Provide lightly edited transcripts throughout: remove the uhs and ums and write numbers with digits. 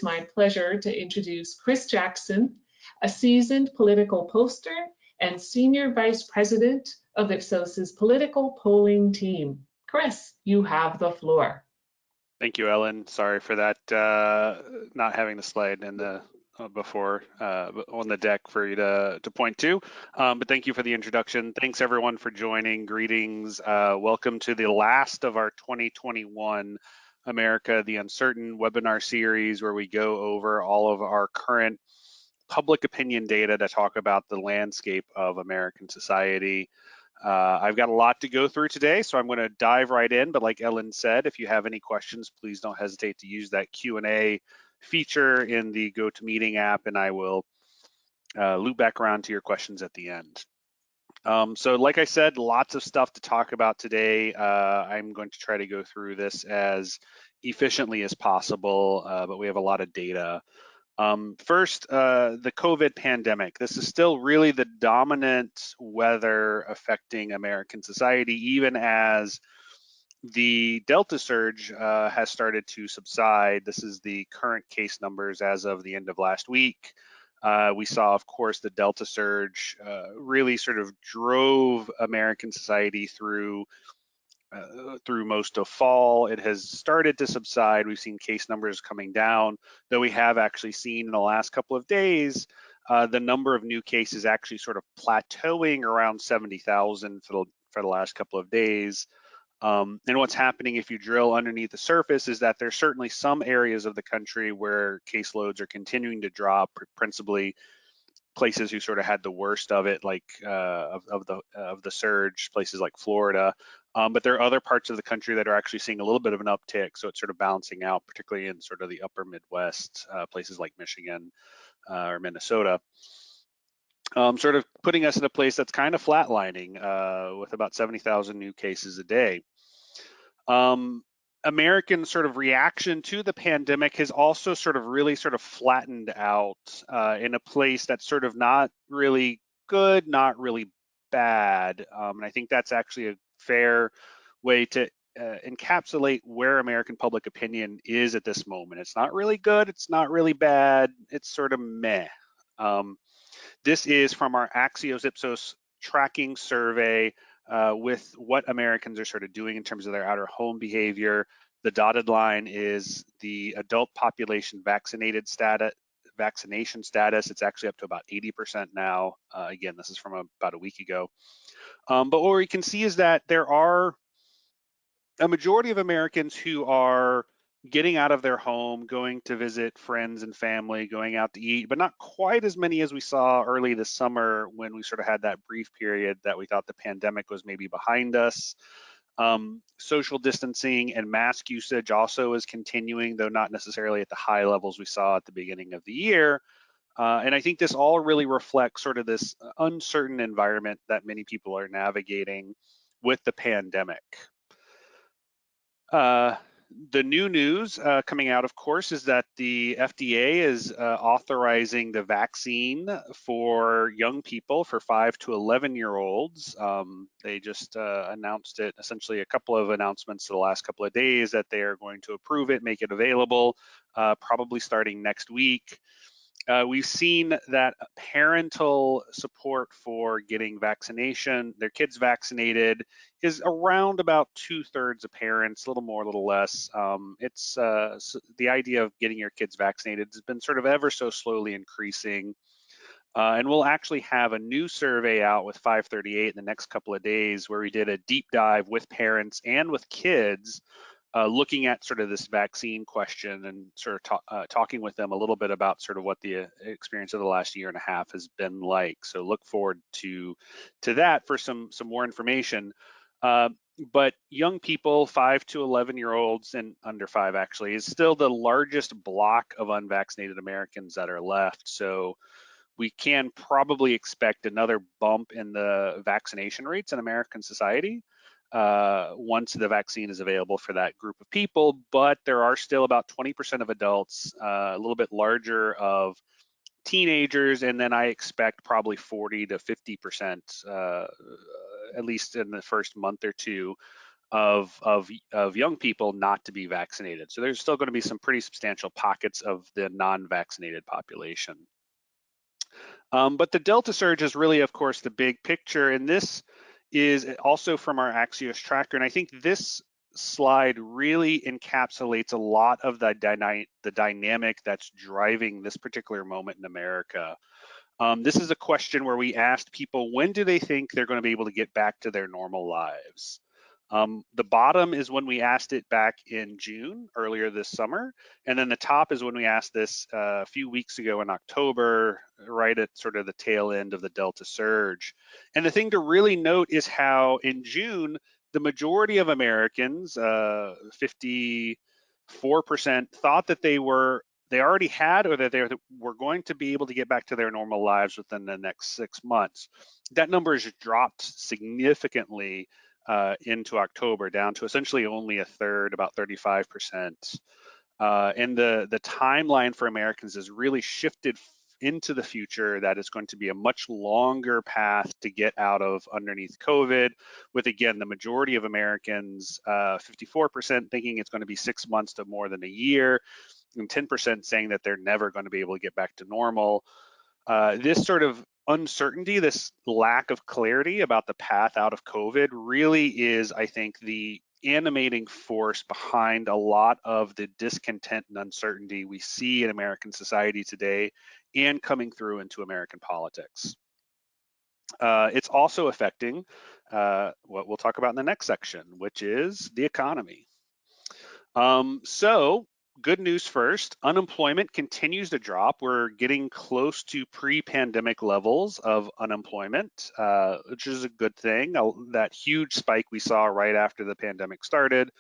is my pleasure to introduce Chris Jackson, a seasoned political pollster and Senior Vice President of Ipsos's political polling team. Chris, you have the floor. Thank you, Ellen. Sorry for that, not having the slide in the before on the deck for you to point to. But thank you for the introduction. Thanks everyone for joining. Greetings. Welcome to the last of our 2021 America the Uncertain webinar series, where we go over all of our current public opinion data to talk about the landscape of American society. I've got a lot to go through today, so I'm going to dive right in. But like Ellen said, if you have any questions, please don't hesitate to use that Q&A feature in the GoToMeeting app, and I will loop back around to your questions at the end. So like I said, lots of stuff to talk about today. I'm going to try to go through this as efficiently as possible, but we have a lot of data. First, the COVID pandemic. This is still really the dominant weather affecting American society, even as the Delta surge has started to subside. This is the current case numbers as of the end of last week. We saw, of course, the Delta surge really sort of drove American society through most of fall. It has started to subside. We've seen case numbers coming down, though we have actually seen in the last couple of days the number of new cases actually sort of plateauing around 70,000 for the last couple of days. And what's happening if you drill underneath the surface is that there's certainly some areas of the country where caseloads are continuing to drop, principally places who sort of had the worst of it, like of the surge, places like Florida. But there are other parts of the country that are actually seeing a little bit of an uptick, so it's sort of balancing out, particularly in sort of the upper Midwest, places like Michigan or Minnesota. Sort of putting us in a place that's kind of flatlining with about 70,000 new cases a day. American sort of reaction to the pandemic has also sort of really sort of flattened out in a place that's sort of not really good, not really bad. And I think that's actually a fair way to encapsulate where American public opinion is at this moment. It's not really good, it's not really bad, it's sort of meh. This is from our Axios Ipsos tracking survey with what Americans are sort of doing in terms of their outer home behavior. The dotted line is the adult population vaccination status. It's actually up to about 80% now. Again, this is from about a week ago. But what we can see is that there are a majority of Americans who are getting out of their home, going to visit friends and family, going out to eat, but not quite as many as we saw early this summer when we sort of had that brief period that we thought the pandemic was maybe behind us. Social distancing and mask usage also is continuing, though not necessarily at the high levels we saw at the beginning of the year. And I think this all really reflects sort of this uncertain environment that many people are navigating with the pandemic. The new news coming out, of course, is that the FDA is authorizing the vaccine for young people, for 5 to 11-year-olds. They just announced it, essentially a couple of announcements the last couple of days, that they are going to approve it, make it available, probably starting next week. We've seen that parental support for getting their kids vaccinated is around about 2/3 of parents, a little more, a little less. It's the idea of getting your kids vaccinated has been sort of ever so slowly increasing. And we'll actually have a new survey out with 538 in the next couple of days, where we did a deep dive with parents and with kids, looking at sort of this vaccine question and sort of talking with them a little bit about sort of what the experience of the last year and a half has been like. So look forward to that for some more information. But young people, 5 to 11-year-olds and under 5 actually, is still the largest block of unvaccinated Americans that are left. So we can probably expect another bump in the vaccination rates in American society once the vaccine is available for that group of people. But there are still about 20% of adults, a little bit larger of teenagers, and then I expect probably 40 to 50%, at least in the first month or two, of young people not to be vaccinated. So there's still going to be some pretty substantial pockets of the non-vaccinated population. But the Delta surge is really, of course, the big picture, and this is also from our Axios tracker. And I think this slide really encapsulates a lot of the dynamic that's driving this particular moment in America. This is a question where we asked people, when do they think they're going to be able to get back to their normal lives? The bottom is when we asked it back in June, earlier this summer. And then the top is when we asked this a few weeks ago in October, right at sort of the tail end of the Delta surge. And the thing to really note is how in June, the majority of Americans, 54%, thought that they already had or that they were going to be able to get back to their normal lives within the next 6 months. That number has dropped significantly into October, down to essentially only a third, about 35%. And the timeline for Americans has really shifted into the future, that it's going to be a much longer path to get out of underneath COVID, with, again, the majority of Americans, 54% thinking it's going to be 6 months to more than a year, and 10% saying that they're never going to be able to get back to normal. This sort of uncertainty, this lack of clarity about the path out of COVID really is, I think, the animating force behind a lot of the discontent and uncertainty we see in American society today and coming through into American politics. It's also affecting what we'll talk about in the next section, which is the economy. So good news first, unemployment continues to drop. We're getting close to pre-pandemic levels of unemployment, which is a good thing. That huge spike we saw right after the pandemic started,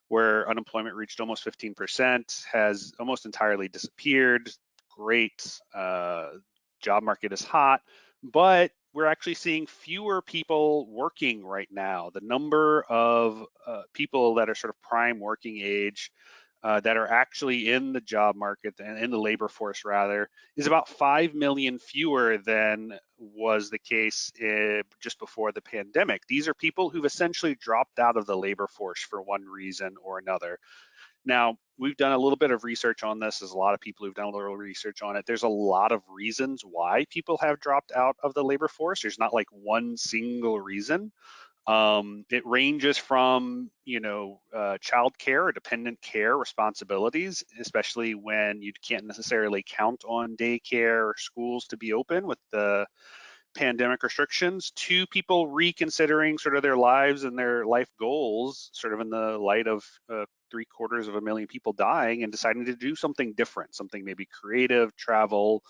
where unemployment reached almost 15%, has almost entirely disappeared. Great, job market is hot, but we're actually seeing fewer people working right now. The number of people that are sort of prime working age that are actually in the job market and in the labor force, rather, is about 5 million fewer than was the case just before the pandemic. These are people who've essentially dropped out of the labor force for one reason or another. Now, we've done a little bit of research on this. There's a lot of people who've done a little research on it. There's a lot of reasons why people have dropped out of the labor force. There's not like one single reason. It ranges from, child care or dependent care responsibilities, especially when you can't necessarily count on daycare or schools to be open with the pandemic restrictions, to people reconsidering sort of their lives and their life goals, sort of in the light of 750,000 people dying, and deciding to do something different, something maybe creative, travel,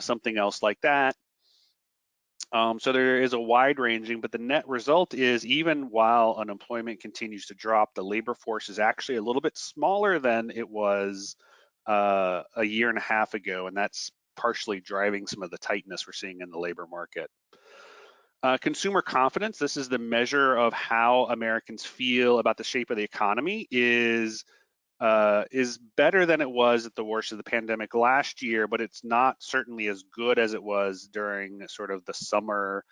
something else like that. So there is a wide ranging, but the net result is, even while unemployment continues to drop, the labor force is actually a little bit smaller than it was a year and a half ago, and that's partially driving some of the tightness we're seeing in the labor market. Consumer confidence, this is the measure of how Americans feel about the shape of the economy, is better than it was at the worst of the pandemic last year, but it's not certainly as good as it was during sort of the summer,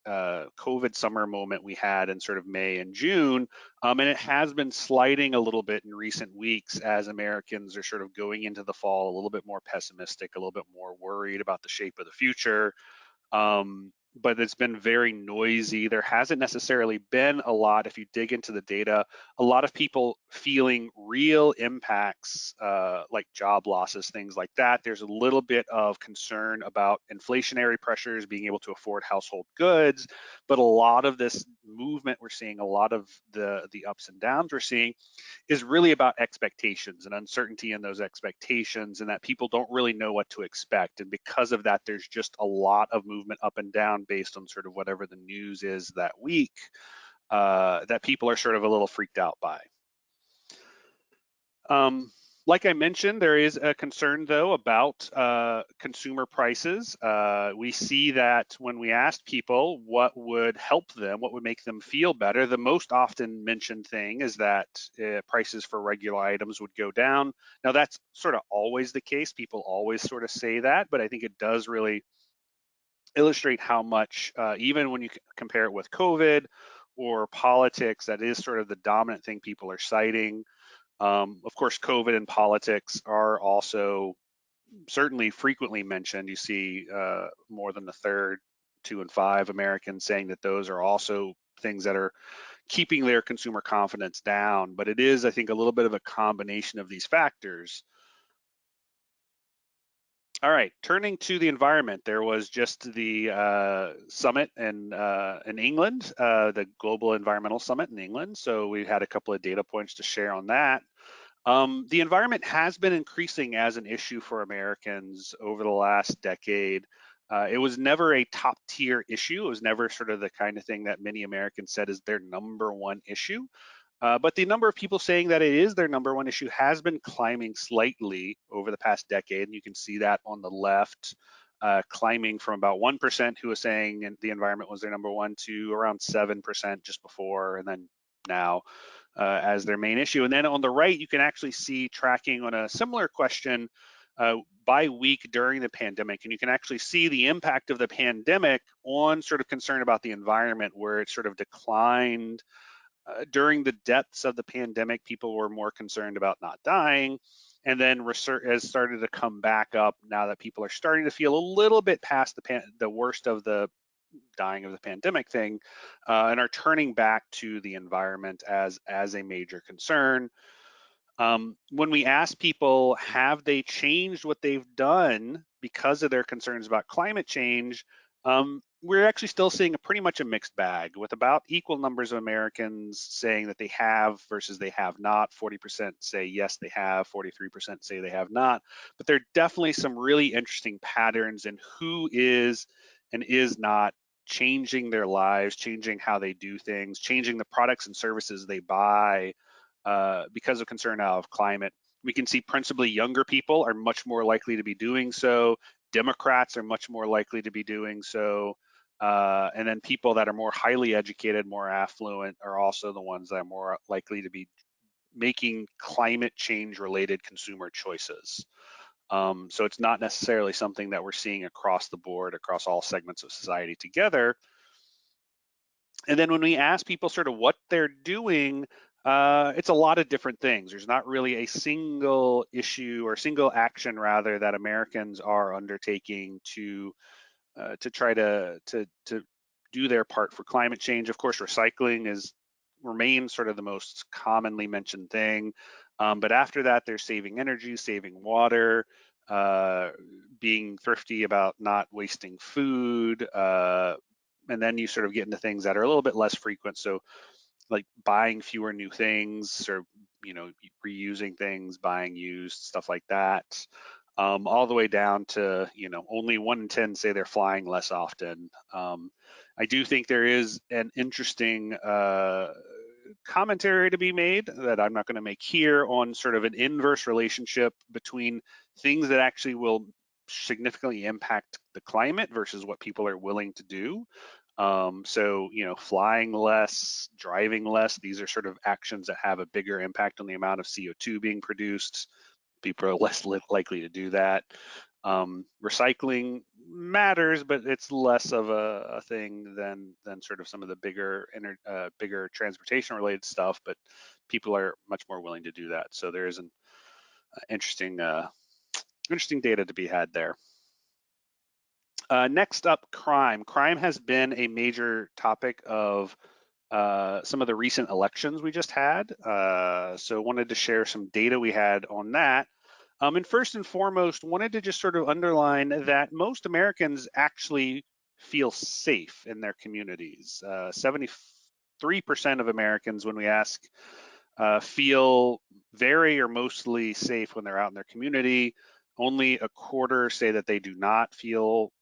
COVID summer moment we had in sort of May and June. And it has been sliding a little bit in recent weeks as Americans are sort of going into the fall a little bit more pessimistic, a little bit more worried about the shape of the future. But it's been very noisy. There hasn't necessarily been a lot, if you dig into the data, a lot of people feeling real impacts like job losses, things like that. There's a little bit of concern about inflationary pressures, being able to afford household goods, but a lot of this movement we're seeing, a lot of the ups and downs we're seeing, is really about expectations and uncertainty in those expectations, and that people don't really know what to expect. And because of that, there's just a lot of movement up and down based on sort of whatever the news is that week, that people are sort of a little freaked out by. Like I mentioned, there is a concern, though, about consumer prices. We see that when we asked people what would help them, what would make them feel better, the most often mentioned thing is that prices for regular items would go down. Now, that's sort of always the case. People always sort of say that, but I think it does really illustrate how much, even when you compare it with COVID, or politics, that is sort of the dominant thing people are citing. Of course, COVID and politics are also certainly frequently mentioned. You see more than a third, 2 in 5 Americans saying that those are also things that are keeping their consumer confidence down. But it is, I think, a little bit of a combination of these factors. All right, turning to the environment, there was just the summit in England, the Global Environmental Summit in England. So we had a couple of data points to share on that. The environment has been increasing as an issue for Americans over the last decade. It was never a top tier issue. It was never sort of the kind of thing that many Americans said is their number one issue. But the number of people saying that it is their number one issue has been climbing slightly over the past decade. And you can see that on the left, climbing from about 1% who was saying the environment was their number one to around 7% just before, and then now as their main issue. And then on the right, you can actually see tracking on a similar question by week during the pandemic. And you can actually see the impact of the pandemic on sort of concern about the environment, where it sort of declined. During the depths of the pandemic, people were more concerned about not dying, and then research has started to come back up now that people are starting to feel a little bit past the worst of the dying of the pandemic thing, and are turning back to the environment as a major concern. When we ask people, have they changed what they've done because of their concerns about climate change, we're actually still seeing pretty much a mixed bag, with about equal numbers of Americans saying that they have versus they have not. 40% say yes, they have, 43% say they have not. But there are definitely some really interesting patterns in who is and is not changing their lives, changing how they do things, changing the products and services they buy because of concern of climate. We can see principally younger people are much more likely to be doing so. Democrats are much more likely to be doing so. And then people that are more highly educated, more affluent, are also the ones that are more likely to be making climate change related consumer choices. So it's not necessarily something that we're seeing across the board, across all segments of society together. And then when we ask people sort of what they're doing, it's a lot of different things. There's not really a single issue or single action, rather, that Americans are undertaking to try to do their part for climate change. Of course, recycling remains sort of the most commonly mentioned thing. But after that, there's saving energy, saving water, being thrifty about not wasting food, and then you sort of get into things that are a little bit less frequent. So like buying fewer new things, or reusing things, buying used, stuff like that. All the way down to only 1 in 10 say they're flying less often. I do think there is an interesting commentary to be made that I'm not going to make here on sort of an inverse relationship between things that actually will significantly impact the climate versus what people are willing to do. So, flying less, driving less, these are sort of actions that have a bigger impact on the amount of CO2 being produced. People are less likely to do that. Recycling matters, but it's less of a thing than sort of some of the bigger transportation related stuff, but people are much more willing to do that. So there is an interesting data to be had there. Next up, crime. Crime has been a major topic of some of the recent elections we just had. So wanted to share some data we had on that. And first and foremost, wanted to just sort of underline that most Americans actually feel safe in their communities. 73% of Americans, when we ask, feel very or mostly safe when they're out in their community. Only a quarter say that they do not feel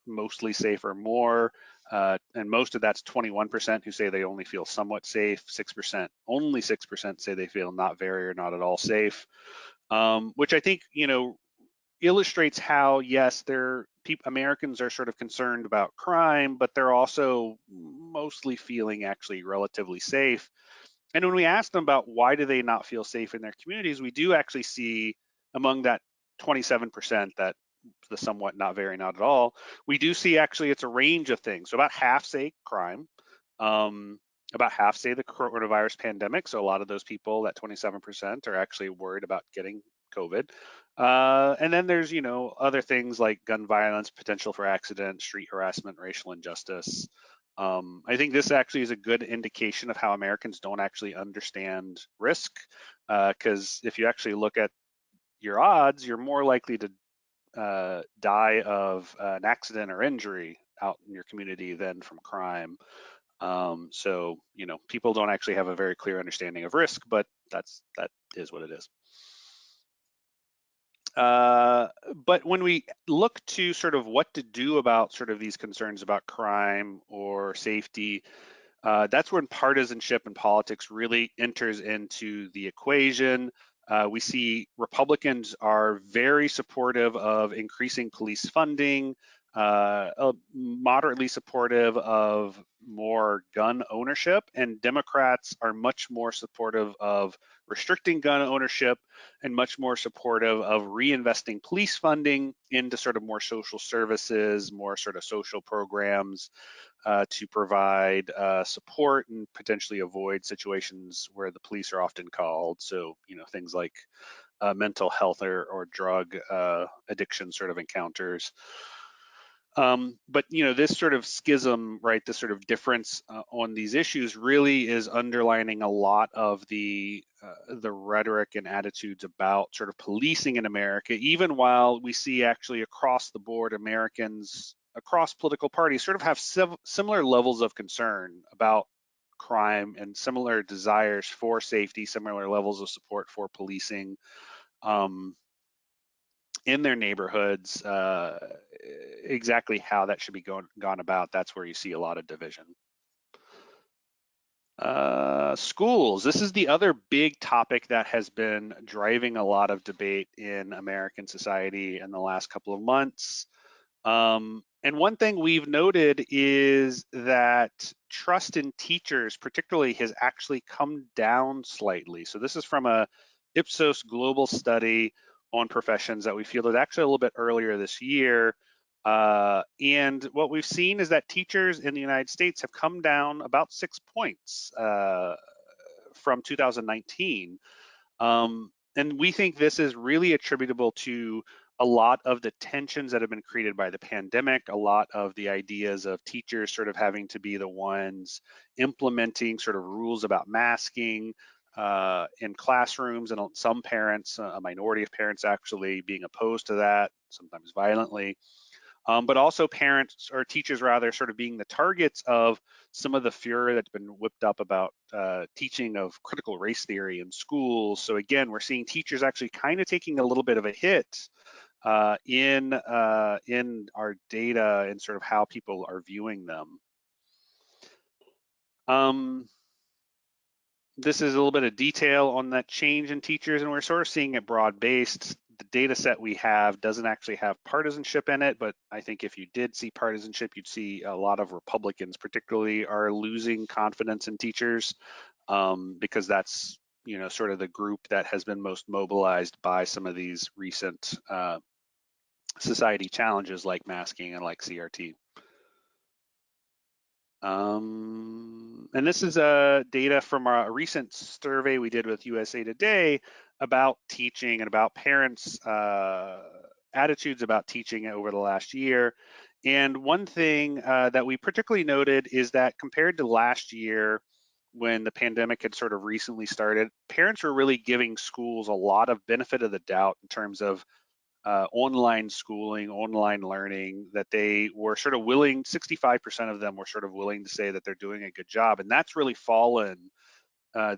mostly safe or more. And most of that's 21% who say they only feel somewhat safe. 6%, only 6% say they feel not very or not at all safe, which I think, illustrates how, yes, Americans are sort of concerned about crime, but they're also mostly feeling actually relatively safe. And when we ask them about why do they not feel safe in their communities, we do actually see among that 27%, that the somewhat, not very, not at all, we do see actually it's a range of things. So about half say crime, About half say the coronavirus pandemic. So a lot of those people, that 27%, are actually worried about getting COVID. And then there's, other things like gun violence, potential for accident, street harassment, racial injustice. I think this actually is a good indication of how Americans don't actually understand risk, because if you actually look at your odds, you're more likely to die of an accident or injury out in your community than from crime. So, people don't actually have a very clear understanding of risk, but that is what it is. But when we look to sort of what to do about sort of these concerns about crime or safety, that's when partisanship in politics really enters into the equation. We see Republicans are very supportive of increasing police funding, moderately supportive of more gun ownership, and Democrats are much more supportive of restricting gun ownership and much more supportive of reinvesting police funding into sort of more social services, more sort of social programs, to provide support and potentially avoid situations where the police are often called. So, things like mental health or drug addiction sort of encounters. But this sort of schism, right, this sort of difference on these issues really is underlining a lot of the rhetoric and attitudes about sort of policing in America, even while we see actually across the board Americans across political parties sort of have similar levels of concern about crime and similar desires for safety, similar levels of support for policing. In their neighborhoods, exactly how that should be gone about, that's where you see a lot of division. Schools. This is the other big topic that has been driving a lot of debate in American society in the last couple of months. And one thing we've noted is that trust in teachers, particularly, has actually come down slightly. So this is from a Ipsos global study on professions that we fielded actually a little bit earlier this year. And what we've seen is that teachers in the United States have come down about 6 points from 2019. And we think this is really attributable to a lot of the tensions that have been created by the pandemic, a lot of the ideas of teachers sort of having to be the ones implementing sort of rules about masking in classrooms, and some parents, a minority of parents actually being opposed to that, sometimes violently. But also parents, or teachers rather, sort of being the targets of some of the furor that's been whipped up about teaching of critical race theory in schools. So again, we're seeing teachers actually kind of taking a little bit of a hit in our data and sort of how people are viewing them. This is a little bit of detail on that change in teachers, and we're sort of seeing it broad-based. The data set we have doesn't actually have partisanship in it, but I think if you did see partisanship, you'd see a lot of Republicans particularly are losing confidence in teachers, because that's sort of the group that has been most mobilized by some of these recent society challenges like masking and like CRT. And this is data from a recent survey we did with USA Today about teaching and about parents' attitudes about teaching over the last year. And one thing that we particularly noted is that compared to last year, when the pandemic had sort of recently started, parents were really giving schools a lot of benefit of the doubt in terms of online schooling, online learning, that they were sort of willing, 65% of them were sort of willing to say that they're doing a good job. And that's really fallen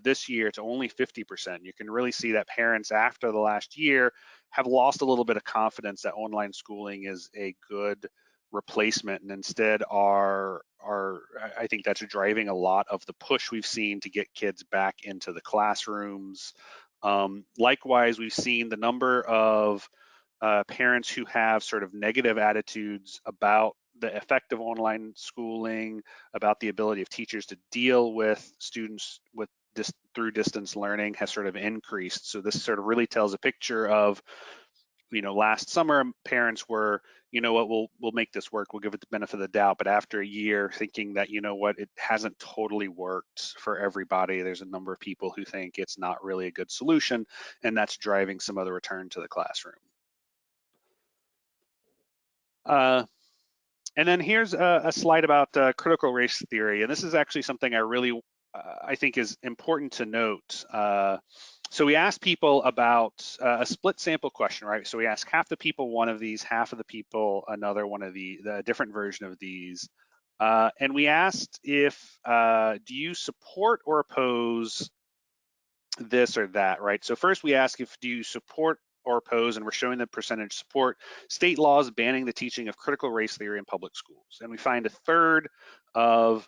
this year to only 50%. You can really see that parents after the last year have lost a little bit of confidence that online schooling is a good replacement, and instead I think that's driving a lot of the push we've seen to get kids back into the classrooms. Likewise, we've seen the number of parents who have sort of negative attitudes about the effect of online schooling, about the ability of teachers to deal with students through distance learning, has sort of increased. So this sort of really tells a picture of last summer parents were, you know what, we'll make this work, we'll give it the benefit of the doubt, but after a year thinking that, you know what, it hasn't totally worked for everybody, there's a number of people who think it's not really a good solution, and that's driving some of the return to the classroom. And then here's a slide about critical race theory, and this is actually something I think is important to note. So we asked people about a split sample question, right? So we asked half the people one of these, half of the people another one of the different version of these. And we asked if, do you support or oppose this or that, right? So first we ask if, do you support or oppose, and we're showing the percentage support, state laws banning the teaching of critical race theory in public schools. And we find a third of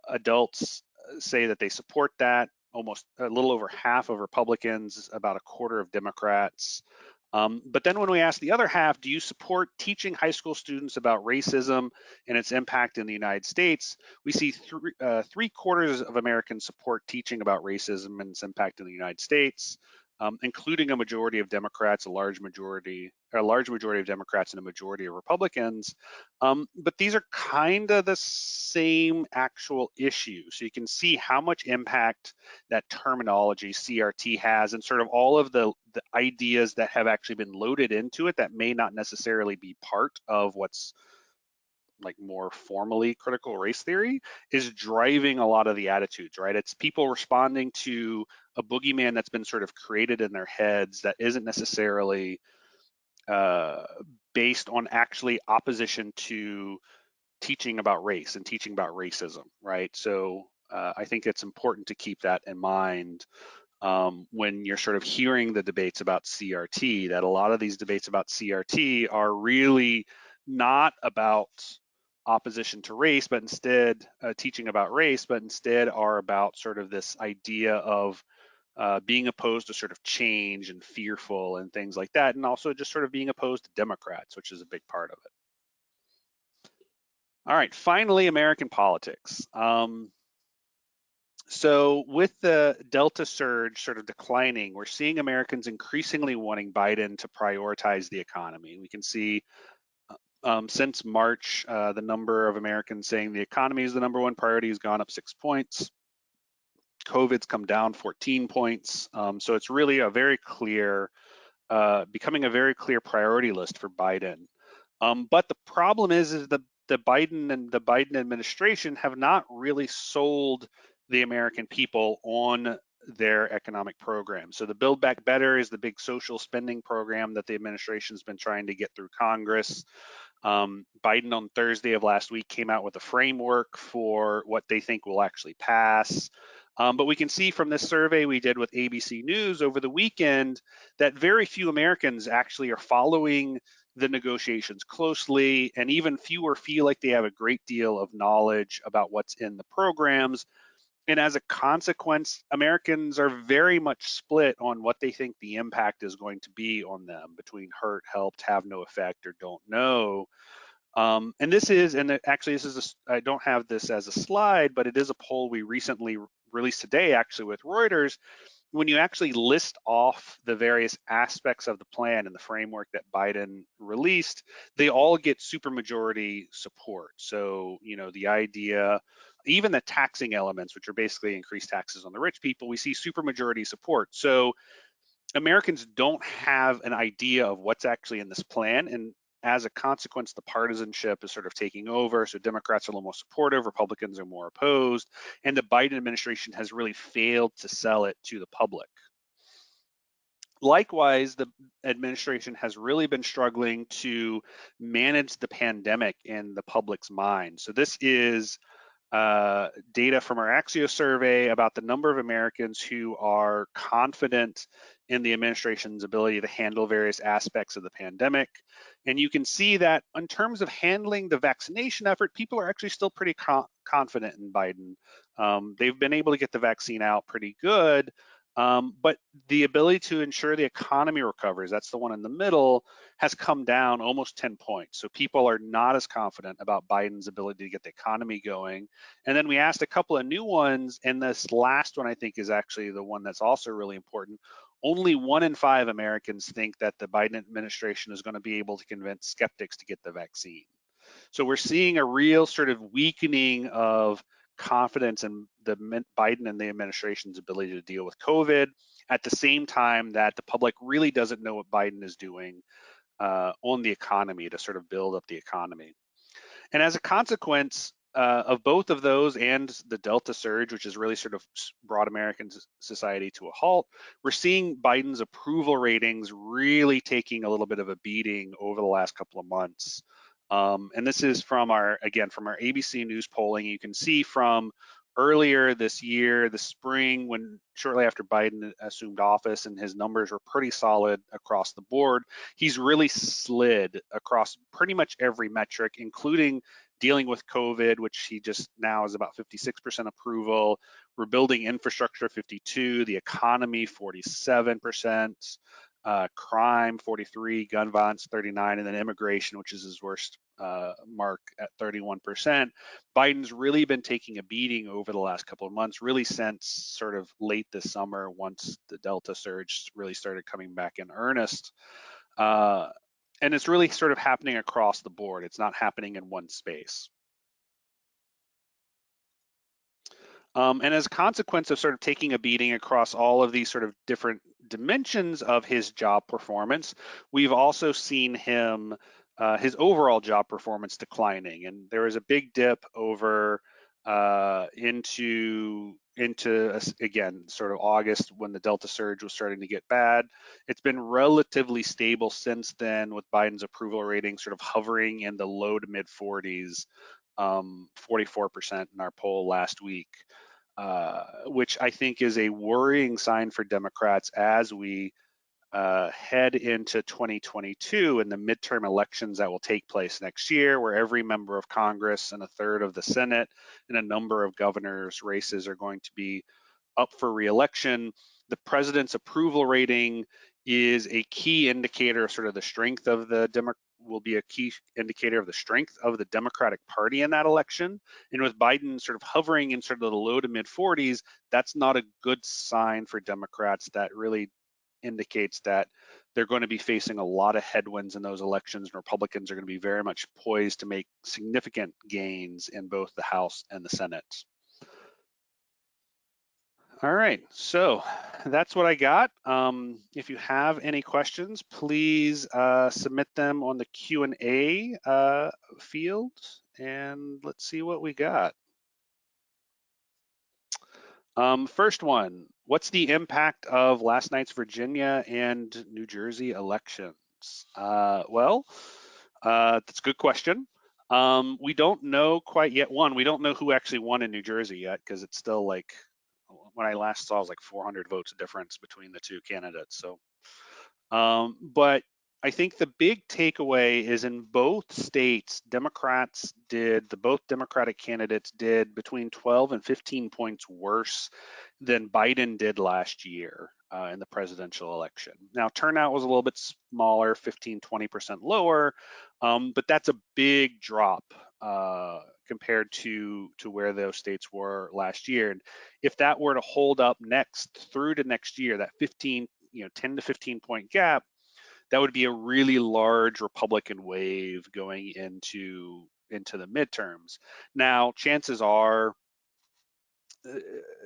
adults say that they support that, almost a little over half of Republicans, about a quarter of Democrats. But then when we ask the other half, do you support teaching high school students about racism and its impact in the United States, we see 3/4 of Americans support teaching about racism and its impact in the United States, including a majority of Democrats, a large majority of Democrats and a majority of Republicans. But these are kind of the same actual issue. So you can see how much impact that terminology CRT has, and sort of all of the ideas that have actually been loaded into it that may not necessarily be part of what's like more formally critical race theory, is driving a lot of the attitudes, right? It's people responding to a boogeyman that's been sort of created in their heads that isn't necessarily based on actually opposition to teaching about race and teaching about racism, right? So I think it's important to keep that in mind when you're sort of hearing the debates about CRT, that a lot of these debates about CRT are really not about opposition to race, but instead teaching about race, but instead are about sort of this idea of being opposed to sort of change and fearful and things like that, and also just sort of being opposed to Democrats, which is a big part of it. All right, finally, American politics. So with the Delta surge sort of declining, we're seeing Americans increasingly wanting Biden to prioritize the economy. We can see since March, the number of Americans saying the economy is the number one priority has gone up 6 points. COVID's come down 14 points. So it's really a very clear, becoming a very clear priority list for Biden. But the problem is the Biden and the Biden administration have not really sold the American people on their economic program. So the Buildback Better is the big social spending program that the administration's been trying to get through Congress. Biden on Thursday of last week came out with a framework for what they think will actually pass. But we can see from this survey we did with ABC News over the weekend that very few Americans actually are following the negotiations closely, and even fewer feel like they have a great deal of knowledge about what's in the programs. And as a consequence, Americans are very much split on what they think the impact is going to be on them, between hurt, helped, have no effect, or don't know. And this is, and actually this is, I don't have this as a slide, but it is a poll we recently released today actually with Reuters. When you actually list off the various aspects of the plan and the framework that Biden released, they all get supermajority support. So, the idea, even the taxing elements, which are basically increased taxes on the rich people, we see supermajority support. So Americans don't have an idea of what's actually in this plan, and as a consequence, the partisanship is sort of taking over. So Democrats are a little more supportive, Republicans are more opposed, and the Biden administration has really failed to sell it to the public. Likewise, the administration has really been struggling to manage the pandemic in the public's mind. So this is data from our Axios survey about the number of Americans who are confident in the administration's ability to handle various aspects of the pandemic. And you can see that in terms of handling the vaccination effort, people are actually still pretty confident in Biden. They've been able to get the vaccine out pretty good, but the ability to ensure the economy recovers, that's the one in the middle, has come down almost 10 points. So people are not as confident about Biden's ability to get the economy going. And then we asked a couple of new ones, and this last one I think is actually the one that's also really important. only 1 in 5 Americans think that the Biden administration is going to be able to convince skeptics to get the vaccine. So we're seeing a real sort of weakening of confidence in the Biden and the administration's ability to deal with COVID, at the same time that the public really doesn't know what Biden is doing on the economy to sort of build up the economy. And as a consequence of both of those and the Delta surge, which has really sort of brought American society to a halt, we're seeing Biden's approval ratings really taking a little bit of a beating over the last couple of months. And this is from our ABC News polling. You can see from earlier this year, the spring, when shortly after Biden assumed office, and his numbers were pretty solid across the board, he's really slid across pretty much every metric, including dealing with COVID, which he just now is about 56% approval, rebuilding infrastructure 52%, the economy 47%, crime 43%, gun violence 39%, and then immigration, which is his worst mark at 31%. Biden's really been taking a beating over the last couple of months, really since sort of late this summer, once the Delta surge really started coming back in earnest. And it's really sort of happening across the board. It's not happening in one space. And as a consequence of sort of taking a beating across all of these sort of different dimensions of his job performance, we've also seen him, his overall job performance declining. And there was a big dip over into again, sort of August, when the Delta surge was starting to get bad. It's been relatively stable since then, with Biden's approval rating sort of hovering in the low to mid 40s, 44% in our poll last week, which I think is a worrying sign for Democrats as we head into 2022 and the midterm elections that will take place next year, where every member of Congress and a third of the Senate and a number of governors' races are going to be up for re-election. The president's approval rating is a key indicator of sort of the strength of the Democratic Party in that election. And with Biden sort of hovering in sort of the low to mid 40s, that's not a good sign for Democrats. That really indicates that they're going to be facing a lot of headwinds in those elections, and Republicans are going to be very much poised to make significant gains in both the House and the Senate. All right, so that's what I got. If you have any questions, please submit them on the Q&A field, and let's see what we got. First one, what's the impact of last night's Virginia and New Jersey elections? Well, that's a good question. We don't know quite yet. One, we don't know who actually won in New Jersey yet, because it's still like, when I last saw, it was like 400 votes difference between the two candidates. So, but I think the big takeaway is in both states, both Democratic candidates did between 12 and 15 points worse than Biden did last year in the presidential election. Now, turnout was a little bit smaller, 15, 20% lower, but that's a big drop compared to where those states were last year. And if that were to hold up through to next year, that 10 to 15 point gap, that would be a really large Republican wave going into the midterms. Now, chances are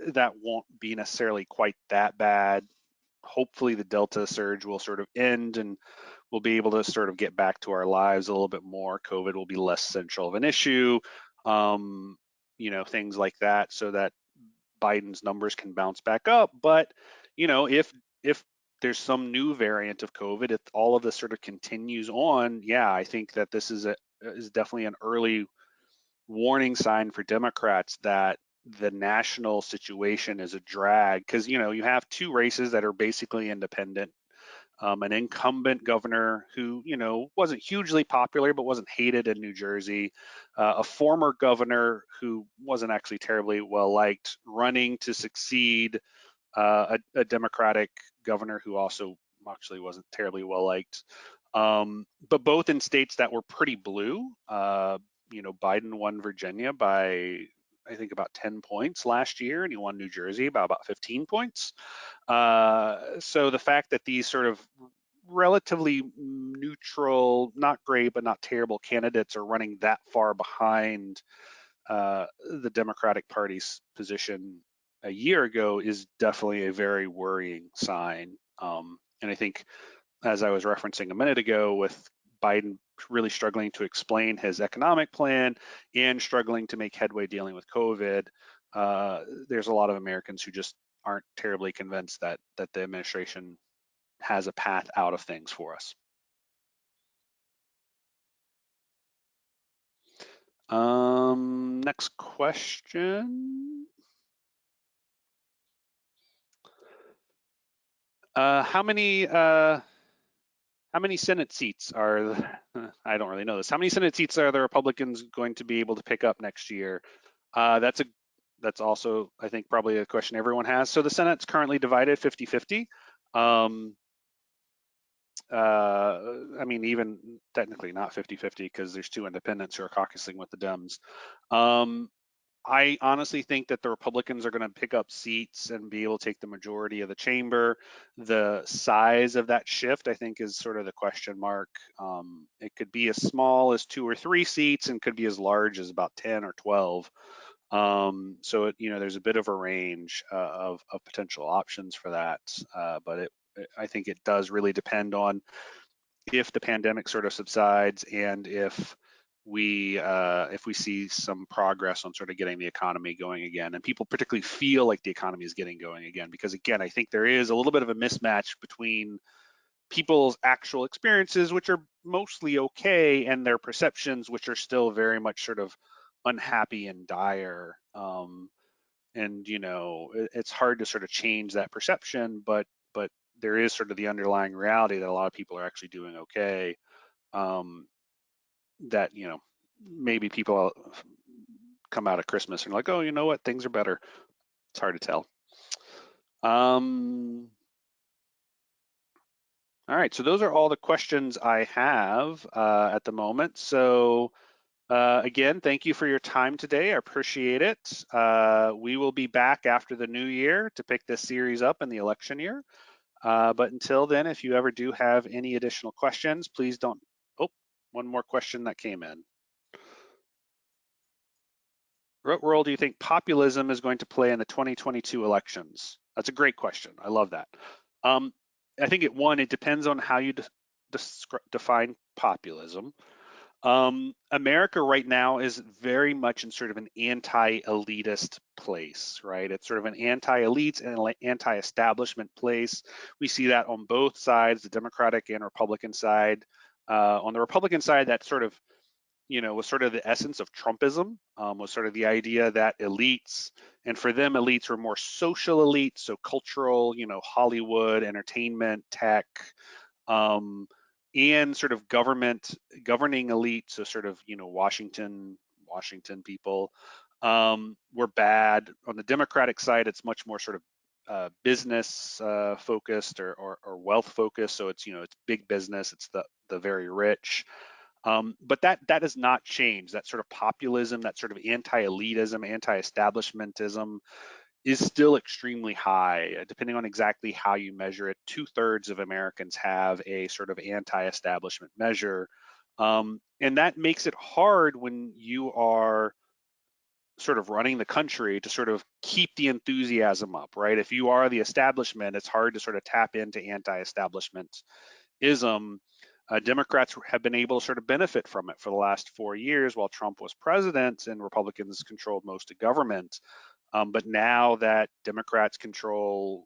that won't be necessarily quite that bad. Hopefully the Delta surge will sort of end and we'll be able to sort of get back to our lives a little bit more. COVID will be less central of an issue, things like that, so that Biden's numbers can bounce back up. But, if there's some new variant of COVID, if all of this sort of continues on, yeah, I think that this is definitely an early warning sign for Democrats that the national situation is a drag, because you have two races that are basically independent. An incumbent governor who wasn't hugely popular but wasn't hated in New Jersey, a former governor who wasn't actually terribly well liked running to succeed a Democratic governor who also actually wasn't terribly well liked, but both in states that were pretty blue. Biden won Virginia by I think, about 10 points last year, and he won New Jersey by about 15 points. So the fact that these sort of relatively neutral, not great, but not terrible candidates are running that far behind the Democratic Party's position a year ago is definitely a very worrying sign. And I think, as I was referencing a minute ago, with Biden really struggling to explain his economic plan and struggling to make headway dealing with COVID, there's a lot of Americans who just aren't terribly convinced that the administration has a path out of things for us. Next question. How many Senate seats are, I don't really know this. How many Senate seats are the Republicans going to be able to pick up next year? That's also, I think, probably a question everyone has. So the Senate's currently divided 50-50. I mean, even technically not 50-50 because there's 2 independents who are caucusing with the Dems. I honestly think that the Republicans are going to pick up seats and be able to take the majority of the chamber. The size of that shift, I think, is sort of the question mark. It could be as small as 2 or 3 seats and could be as large as about 10 or 12. So there's a bit of a range of potential options for that, but I think it does really depend on if the pandemic sort of subsides and if we see some progress on sort of getting the economy going again, and people particularly feel like the economy is getting going again, because again, I think there is a little bit of a mismatch between people's actual experiences, which are mostly okay, and their perceptions, which are still very much sort of unhappy and dire. And it's hard to sort of change that perception, but there is sort of the underlying reality that a lot of people are actually doing okay. That maybe people come out of Christmas and are like, oh, you know what, things are better. It's hard to tell. All right, so those are all the questions I have at the moment. So again, thank you for your time today. I appreciate it. We will be back after the new year to pick this series up in the election year. But until then, if you ever do have any additional questions, please don't. Oh, one more question that came in. What role do you think populism is going to play in the 2022 elections? That's a great question. I love that. I think it depends on how you define populism. America right now is very much in sort of an anti-elitist place, right? It's sort of an anti-elite and anti-establishment place. We see that on both sides, the Democratic and Republican side. On the Republican side, that sort of was sort of the essence of Trumpism, was sort of the idea that elites, and for them, elites were more social elites, so cultural, Hollywood, entertainment, tech, and sort of governing elite, so sort of, Washington people, were bad. On the Democratic side, it's much more sort of business focused or wealth focused. So it's big business, it's the very rich. But that has not changed. That sort of populism, that sort of anti-elitism, anti-establishmentism is still extremely high, depending on exactly how you measure it. 2/3 of Americans have a sort of anti-establishment measure. And that makes it hard when you are sort of running the country to sort of keep the enthusiasm up, right? If you are the establishment, it's hard to sort of tap into anti-establishmentism. Democrats have been able to sort of benefit from it for the last 4 years while Trump was president and Republicans controlled most of government. But now that Democrats control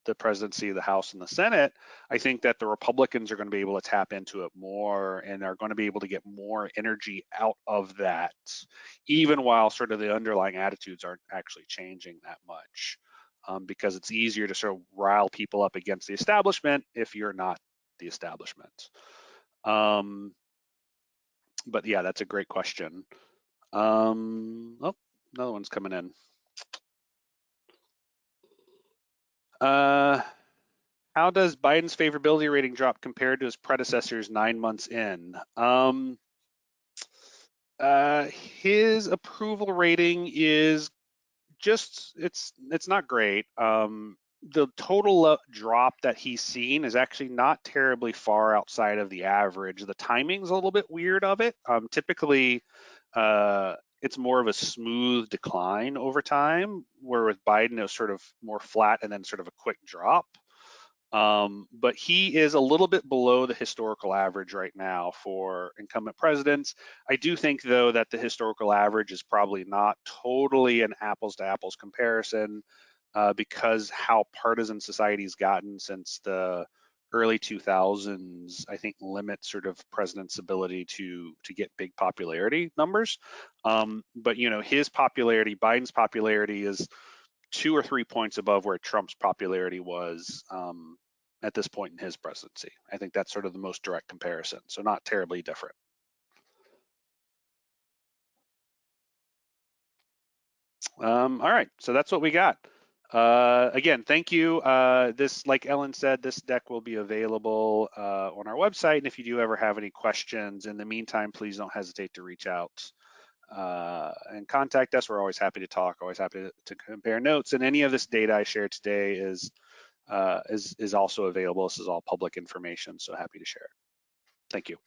the presidency of the House and the Senate, I think that the Republicans are going to be able to tap into it more and are going to be able to get more energy out of that, even while sort of the underlying attitudes aren't actually changing that much, because it's easier to sort of rile people up against the establishment if you're not the establishment. But yeah, that's a great question. Oh, another one's coming in. How does Biden's favorability rating drop compared to his predecessors 9 months in? His approval rating is just it's not great. The total drop that he's seen is actually not terribly far outside of the average. The timing's a little bit weird of it. Typically, it's more of a smooth decline over time, where with Biden it was sort of more flat and then sort of a quick drop. But he is a little bit below the historical average right now for incumbent presidents. I do think, though, that the historical average is probably not totally an apples to apples comparison because how partisan society's gotten since the early 2000s, I think limits sort of president's ability to get big popularity numbers. But his popularity, Biden's popularity is 2 or 3 points above where Trump's popularity was at this point in his presidency. I think that's sort of the most direct comparison, so not terribly different. All right, so that's what we got. Again, thank you. This, like Ellen said, this deck will be available on our website, and if you do ever have any questions in the meantime, please don't hesitate to reach out and contact us. We're always happy to talk, always happy to compare notes, and any of this data I shared today is also available. This is all public information, so happy to share it. Thank you.